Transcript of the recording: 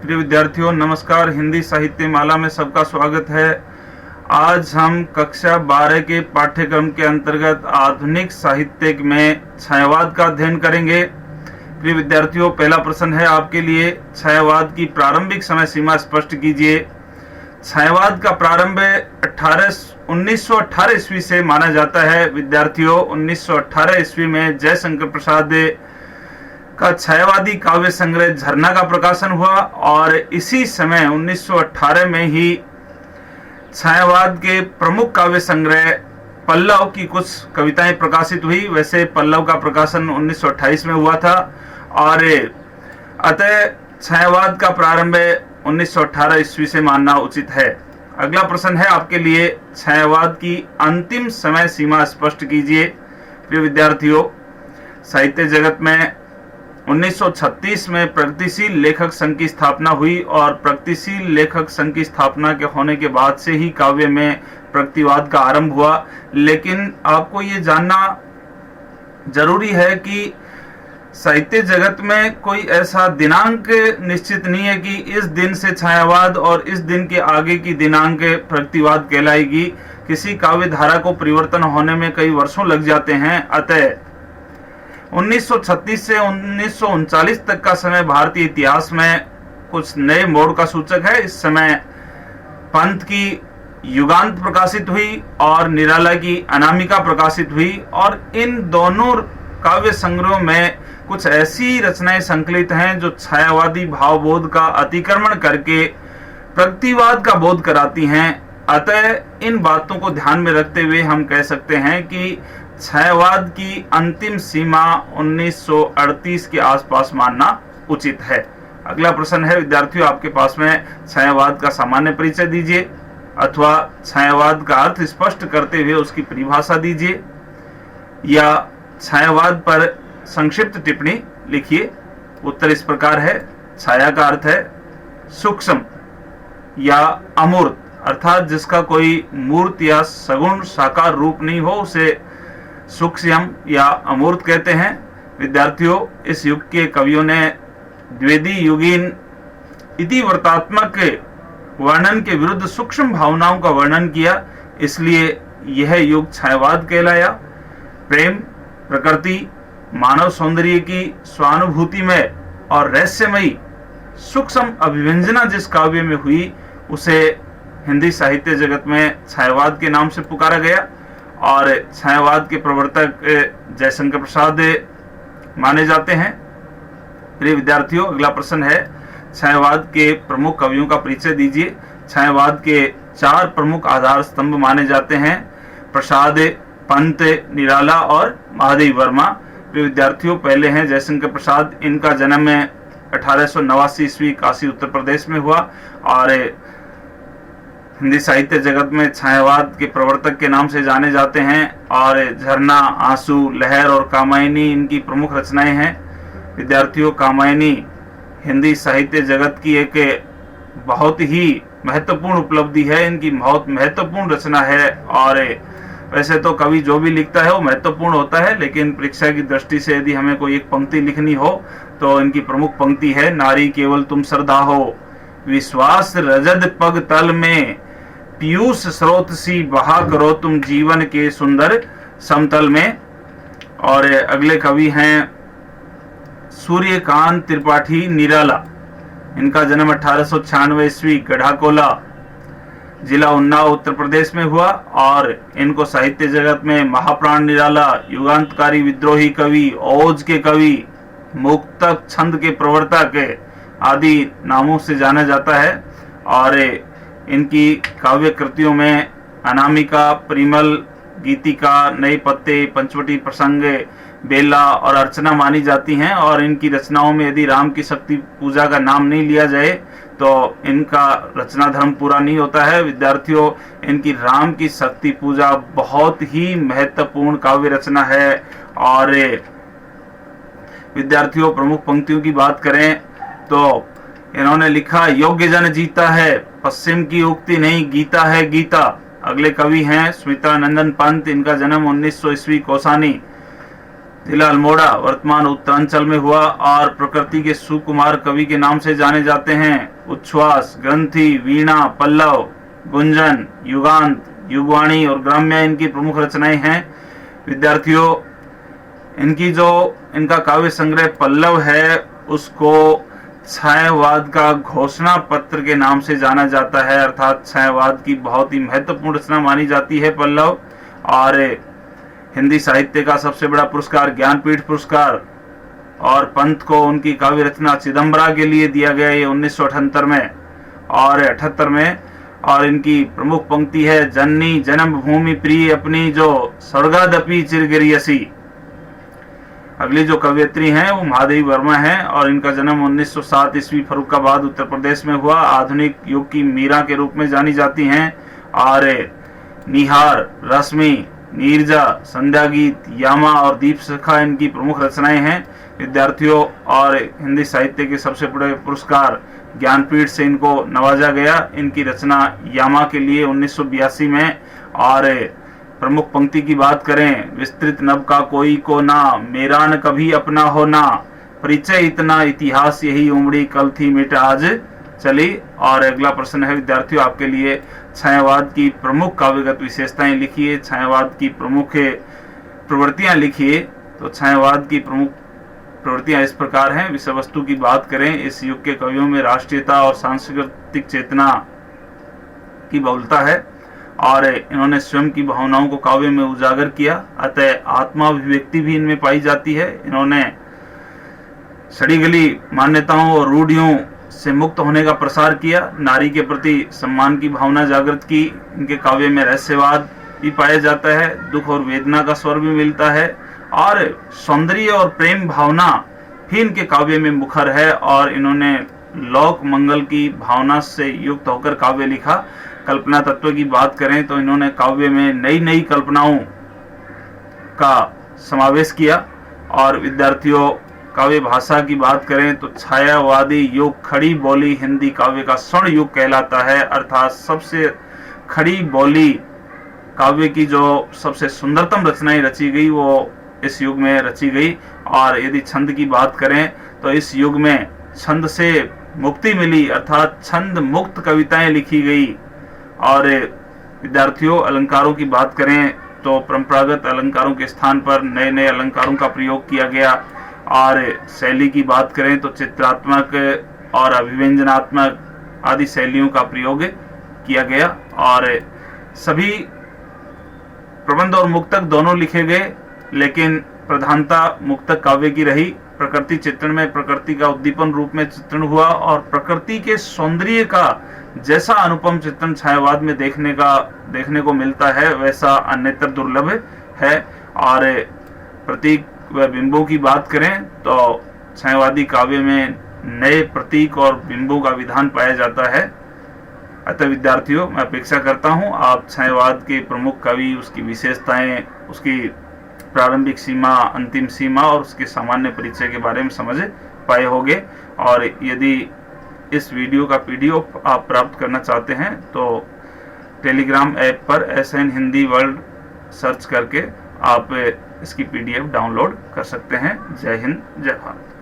प्रिय विद्यार्थियों, नमस्कार। हिंदी साहित्य माला में सबका स्वागत है। आज हम कक्षा 12 के पाठ्यक्रम के अंतर्गत आधुनिक साहित्य में छायावाद का अध्ययन करेंगे। प्रिय विद्यार्थियों, पहला प्रश्न है आपके लिए, छायावाद की प्रारंभिक समय सीमा स्पष्ट कीजिए। छायावाद का प्रारंभ 1918 ईस्वी से माना जाता है। विद्यार्थियों, 1918 ईस्वी में जयशंकर प्रसाद का छायावादी काव्य संग्रह झरना का प्रकाशन हुआ और इसी समय 1918 में ही छायावाद के प्रमुख काव्य संग्रह पल्लव की कुछ कविताएं प्रकाशित हुई। वैसे पल्लव का प्रकाशन 1928 में हुआ था और अतः छायावाद का प्रारंभ 1918 ईस्वी से मानना उचित है। अगला प्रश्न है आपके लिए, छायावाद की अंतिम समय सीमा स्पष्ट कीजिए। प्रिय विद्यार्थियों, साहित्य जगत में 1936 में प्रगतिशील लेखक संघ की स्थापना हुई और प्रगतिशील लेखक संघ की स्थापना के होने के बाद से ही काव्य में प्रगतिवाद का आरंभ हुआ। लेकिन आपको ये जानना जरूरी है कि साहित्य जगत में कोई ऐसा दिनांक निश्चित नहीं है कि इस दिन से छायावाद और इस दिन के आगे की दिनांक प्रगतिवाद कहलाएगी। किसी काव्य धारा को परिवर्तन होने में कई वर्षों लग जाते हैं। अतः 1936 से 1939 तक का समय भारतीय इतिहास में कुछ नए मोड़ का सूचक है। इस समय पंत की युगांत प्रकाशित हुई और निराला की अनामिका प्रकाशित हुई और इन दोनों काव्य संग्रहों में कुछ ऐसी रचनाएं संकलित हैं जो छायावादी भावबोध का अतिक्रमण करके प्रगतिवाद का बोध कराती हैं। अतः इन बातों को ध्यान में रखते हुए हम कह सकते हैं कि छायावाद की अंतिम सीमा 1938 के आसपास मानना उचित है। अगला प्रश्न है विद्यार्थियों आपके पास में, छायावाद का सामान्य परिचय दीजिए अथवा छायावाद का अर्थ स्पष्ट करते हुए उसकी परिभाषा दीजिए या छायावाद पर संक्षिप्त टिप्पणी लिखिए। उत्तर इस प्रकार है, छाया का अर्थ है सूक्ष्म या अमूर्त, अर्थात जिसका कोई मूर्त या सगुण साकार रूप नहीं हो उसे सूक्ष्म या अमूर्त कहते हैं। विद्यार्थियों, इस युग के कवियों ने द्विवेदी युगीन इतिवृत्तात्मक वर्णन के विरुद्ध सूक्ष्म भावनाओं का वर्णन किया, इसलिए यह युग छायावाद कहलाया। प्रेम, प्रकृति, मानव सौंदर्य की स्वानुभूति में और रहस्यमयी सूक्ष्म अभिव्यंजना जिस काव्य में हुई उसे हिंदी साहित्य जगत में छायावाद के नाम से पुकारा गया और छायावाद के प्रवर्तक जयशंकर प्रसाद माने जाते हैं। प्रिय विद्यार्थियों, अगला प्रश्न है, छायावाद के प्रमुख कवियों का परिचय दीजिए। छायावाद के 4 प्रमुख आधार स्तंभ माने जाते हैं, प्रसाद, पंत, निराला और महादेव वर्मा। प्रिय विद्यार्थियों, पहले हैं जयशंकर प्रसाद। इनका जन्म 1889 ईस्वी काशी उत्तर प्रदेश में हुआ और हिंदी साहित्य जगत में छायावाद के प्रवर्तक के नाम से जाने जाते हैं और झरना, आंसू, लहर और कामायनी इनकी प्रमुख रचनाएं हैं। विद्यार्थियों, कामायनी हिंदी साहित्य जगत की एक बहुत ही महत्वपूर्ण उपलब्धि है, इनकी बहुत महत्वपूर्ण रचना है और वैसे तो कवि जो भी लिखता है वो महत्वपूर्ण होता है, लेकिन परीक्षा की दृष्टि से यदि हमें कोई एक पंक्ति लिखनी हो तो इनकी प्रमुख पंक्ति है, नारी केवल तुम श्रद्धा हो, विश्वास रजत पग तल में, पीयूष स्रोत सी बहा करो तुम जीवन के सुंदर समतल में। और अगले कवि हैं सूर्यकांत त्रिपाठी निराला। इनका जन्म 1896 ईस्वी गढ़ाकोला, जिला उन्नाव, उत्तर प्रदेश में हुआ और इनको साहित्य जगत में महाप्राण निराला, युगांतकारी विद्रोही कवि, ओज के कवि, मुक्तक छंद के प्रवर्तक आदि नामों से जाना जाता है और इनकी काव्य कृतियों में अनामिका, परिमल, गीतिका, नए पत्ते, पंचवटी प्रसंग, बेला और अर्चना मानी जाती हैं। और इनकी रचनाओं में यदि राम की शक्ति पूजा का नाम नहीं लिया जाए तो इनका रचना धर्म पूरा नहीं होता है। विद्यार्थियों, इनकी राम की शक्ति पूजा बहुत ही महत्वपूर्ण काव्य रचना है। और विद्यार्थियों, प्रमुख पंक्तियों की बात करें तो इन्होंने लिखा, योग्य जन जीता है, पश्चिम की उक्ति नहीं, गीता है गीता। अगले कवि हैं स्मिता नंदन पंत। इनका जन्म 1900 ईस्वी कौसानी, जिला अल्मोड़ा वर्तमान उत्तरांचल में हुआ और प्रकृति के सुकुमार कवि के नाम से जाने जाते हैं। उच्छ्वास, ग्रंथि, वीणा, पल्लव, गुंजन, युगांत, युगवाणी और ग्राम्य इनकी प्रमुख रचनाएं हैं। विद्यार्थियों, इनका काव्य संग्रह पल्लव है, उसको छायावाद का घोषणा पत्र के नाम से जाना जाता है, अर्थात छायावाद की बहुत ही महत्वपूर्ण रचना मानी जाती है पल्लव। और हिंदी साहित्य का सबसे बड़ा पुरस्कार ज्ञानपीठ पुरस्कार और पंत को उनकी काव्य रचना चिदम्बरा के लिए दिया गया, ये 1978 में और 78 में। और इनकी प्रमुख पंक्ति है, जननी जन्म भूमि प्रिय अपनी जो स्वर्गादपि चिरगिरियसी। अगली जो कवयित्री हैं वो महादेवी वर्मा हैं और इनका जन्म 1907 ईस्वी फर्रुखाबाद उत्तर प्रदेश में हुआ। आधुनिक युग की मीरा के रूप में जानी जाती हैं। और निहार, रश्मि, नीरजा, संध्या गीत, यामा और दीप शिखा इनकी प्रमुख रचनाएं हैं। विद्यार्थियों, और हिंदी साहित्य के सबसे बड़े पुरस्कार ज्ञानपीठ से इनको नवाजा गया इनकी रचना यामा के लिए 1982 में। और प्रमुख पंक्ति की बात करें, विस्तृत नभ का कोई को ना, मेरा न कभी अपना हो ना, परिचय इतना इतिहास यही उमड़ी, कल थी मिट आज चली। और अगला प्रश्न है विद्यार्थियों आपके लिए, छायावाद की प्रमुख काव्यगत विशेषताएं लिखिए, छायावाद की प्रमुख प्रवृत्तियां लिखिए। तो छायावाद की प्रमुख प्रवृत्तियां इस प्रकार हैं। विषय वस्तु की बात करें, इस युग के कवियों में राष्ट्रीयता और सांस्कृतिक चेतना की बहुलता है और इन्होंने स्वयं की भावनाओं को काव्य में उजागर किया, अतः आत्माभिव्यक्ति भी इनमें पाई जाती है। इन्होंने सड़ी गली मान्यताओं और रूढ़ियों से मुक्त होने का प्रसार किया, नारी के प्रति सम्मान की भावना जागृत की। इनके काव्य में रहस्यवाद भी पाया जाता है, दुख और वेदना का स्वर भी मिलता है और सौंदर्य और प्रेम भावना भी इनके काव्य में मुखर है। और इन्होंने लोक मंगल की भावना से युक्त होकर काव्य लिखा। कल्पना तत्व की बात करें तो इन्होंने काव्य में नई नई कल्पनाओं का समावेश किया। और विद्यार्थियों, काव्य भाषा की बात करें तो छायावादी युग खड़ी बोली हिंदी काव्य का स्वर्ण युग कहलाता है, अर्थात सबसे खड़ी बोली काव्य की जो सबसे सुंदरतम रचनाएं रची गई वो इस युग में रची गई। और यदि छंद की बात करें तो इस युग में छंद से मुक्ति मिली, अर्थात छंद मुक्त कविताएं लिखी गई। और विद्यार्थियों, अलंकारों की बात करें तो परंपरागत अलंकारों के स्थान पर नए नए अलंकारों का प्रयोग किया गया। और शैली की बात करें तो चित्रात्मक और अभिव्यंजनात्मक आदि शैलियों का प्रयोग किया गया। और सभी प्रबंध और मुक्तक दोनों लिखे गए, लेकिन प्रधानता मुक्तक काव्य की रही। प्रकृति चित्रण में प्रकृति का उद्दीपन रूप में चित्रण हुआ और प्रकृति के सौंदर्य का जैसा अनुपम चित्रण छायावाद में देखने को मिलता है वैसा अन्यत्र दुर्लभ है। और प्रतीक व बिंबों की बात करें तो छायावादी काव्य में नए प्रतीक और बिंबों का विधान पाया जाता है। अतः विद्यार्थियों, मैं अपेक्षा करता हूं आप छायावाद के प्रमुख कवि, उसकी विशेषताएं, उसकी प्रारंभिक सीमा, अंतिम सीमा और उसके सामान्य परिचय के बारे में समझ पाए होंगे। और यदि इस वीडियो का पीडीएफ आप प्राप्त करना चाहते हैं तो टेलीग्राम ऐप पर SN हिंदी वर्ल्ड सर्च करके आप इसकी पीडीएफ डाउनलोड कर सकते हैं। जय हिंद, जय भारत।